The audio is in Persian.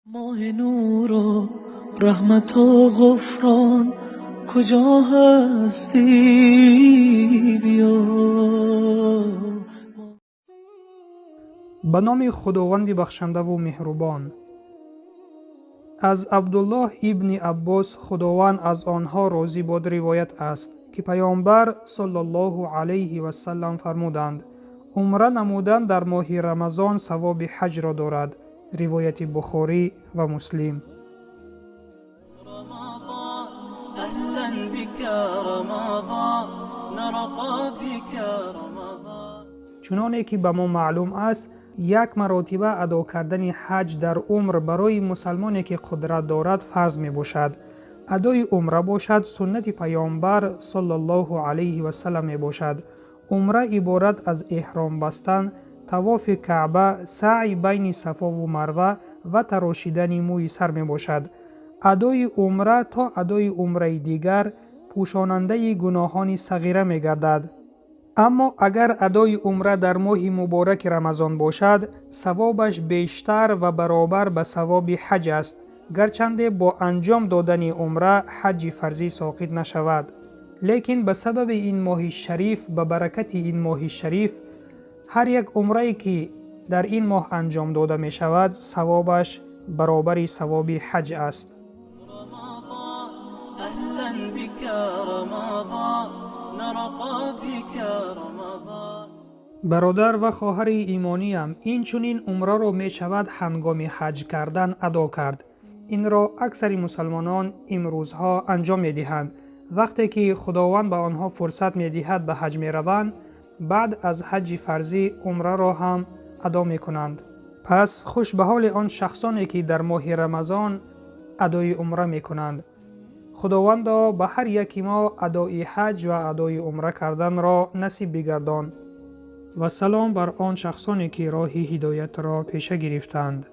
ماه نور و رحمت و غفران کجا هستی بیا. به نام خداوند بخشنده و مهربان. از عبدالله ابن عباس خداوند از آنها راضی باد روایت است که پیامبر صلی الله علیه و سلم فرمودند عمره نمودن در ماه رمضان ثواب حج را دارد. روایت بخاری و مسلم. چنانه که به ما معلوم است یک مرتبه ادا کردن حج در عمر برای مسلمانی که قدرت دارد فرض می باشد. ادای عمره باشد سنت پیامبر صلی الله علیه و سلم می باشد. عمره عبارت از احرام بستن، طواف کعبه، سعی بین صفا و مروه و تراشیدن موی سر می باشد. ادای عمره تا ادای عمره دیگر پوشاننده گناهان صغیره می گردد. اما اگر ادای عمره در ماه مبارک رمضان باشد ثوابش بیشتر و برابر به ثواب حج است، گرچند با انجام دادن عمره حج فرضی ساقط نشود، لیکن به سبب این ماه شریف، به برکت این ماه شریف، هر یک عمره که در این ماه انجام داده می شود ثوابش برابر ثواب حج است. برادر و خواهر ایمانیم، این چنین عمره را می شود هنگام حج کردن ادا کرد. این را اکثر مسلمانان امروزها انجام می دهند. وقتی که خداوند به آنها فرصت می دهد به حج می روند، بعد از حج فرضی عمره را هم ادا می کنند. پس خوش به حال آن شخصانی که در ماه رمضان ادای عمره می کنند. خداوند به هر یکی ما ادای حج و ادای عمره کردن را نصیب بگردان. و سلام بر آن شخصانی که راه هدایت را پیشه گرفتند.